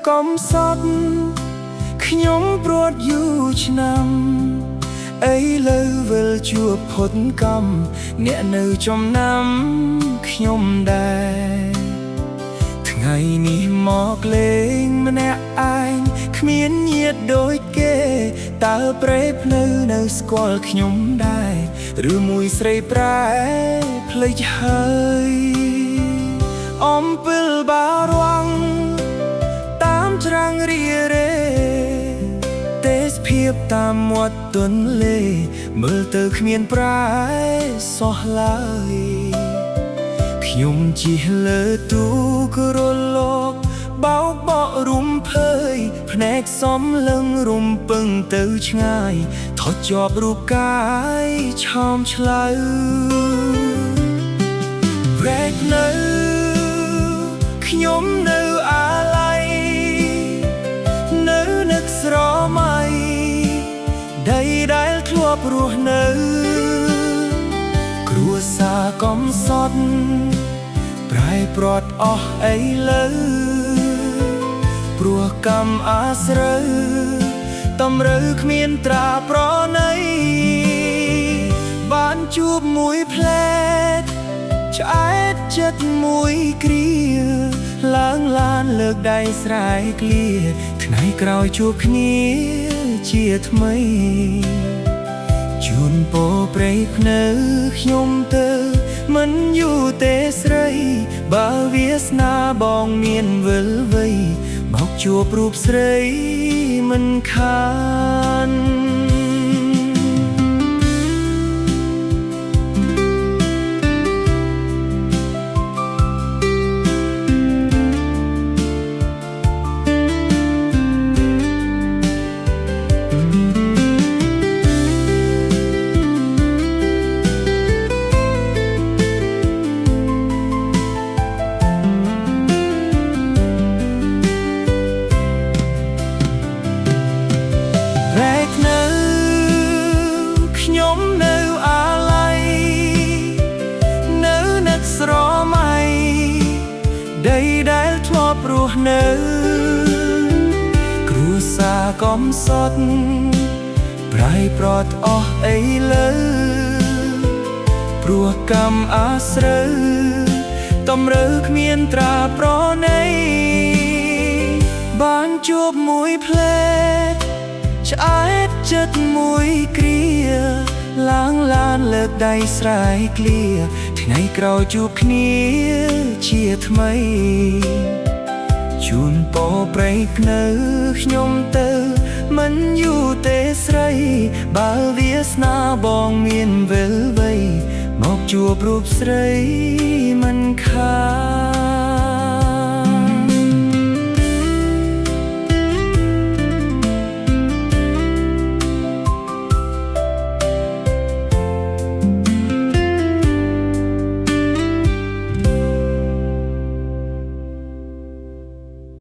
កំសត់ខ្ញុំព្រួតយូរឆ្នាំអីលើវិលជួបផុតកម្មអ្នកនៅចំណាំខ្ញុំដែរថ្ងៃនេះមកលេងម្នាក់ឯងគ្មានញាតិដូចគេតើប្រេភ្នៅនៅស្គាល់ខ្ញុំដែរឬមួយស្រីប្រែភ្លេចហើយអំពិលបារាំងតាមច្រាំងរីរេទេសភាពតាមមាត់ទន្លេមើលទៅគ្មានប្រែសោះឡើយខ្ញុំជិះលើទូករលកបោកបក់រុំភើយភ្នែកសំលឹងរុំពឹងទៅឆ្ងាយថត់ជាប់រូបកាយឆោមឆ្លៅព្រែកនៅខ្ញុំនៅអាឡ័យនៅនឹកស្រមៃដីដែលធ្លាប់រស់នៅគ្រួសារកំសត់ប្រែព្រាត់អស់អីលើព្រោះកម្មអាស្រូវតម្រូវគ្មានត្រាប្រណីបានជួបមួយផ្លែតឆ្អែតចិត្តមួយគ្រាឡើងឡានលើកដៃស្រែកឃ្លាថ្ងៃក្រោយជួបគ្នាជាថ្មីជូនពរព្រៃភ្នៅខ្ញុំទៅមិនយូរទេស្រីបើវាសនាបងមានវិលវ័យមកជួបរូបស្រីមិនខានខ្ញុំនៅអាឡ័យនៅនឹកស្រមៃដីដែលធ្លាប់រស់នៅគ្រួសារកំសត់ប្រែប្រត់អស់អីលើព្រោះកម្មអាស្រូវតម្រូវគ្មានត្រាប្រណីបានជួបមួយផ្លែឆ្អែតចិត្តមួយគ្រាឡើងឡានលើកដៃស្រែកឃ្លាថ្ងៃក្រោយជួបគ្នាជាថ្មីជូនពរព្រៃភ្នៅខ្ញុំទៅមិនយូរទេស្រីបើវាសនាបងមានវិលវ័យមកជួបរូបស្រីមិនខាន